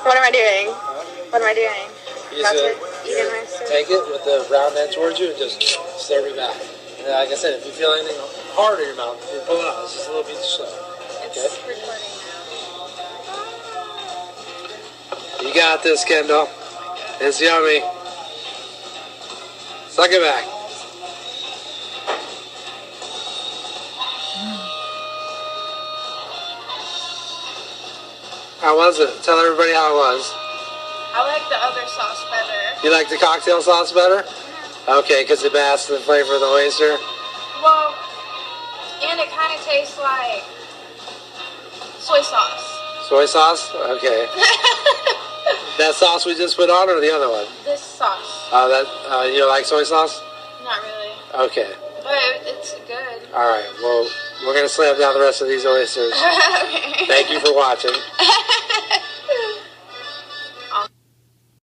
What am I doing? What am I doing? You just take it with the round end towards you and just slurp it back. And like I said, if you feel anything hard in your mouth, you pull it out. It's just a little bit slow. Okay? It's recording now. You got this, Kendall. It's yummy. Suck it back. How was it? Tell everybody how it was. I like the other sauce better. You like the cocktail sauce better? Okay, because it masks the flavor of the oyster? Well, and it kind of tastes like soy sauce. Soy sauce? Okay. That sauce we just put on or the other one? This sauce. You don't like soy sauce? Not really. Okay. But it's good. All right. Well, we're going to slam down the rest of these oysters. Okay. Thank you for watching.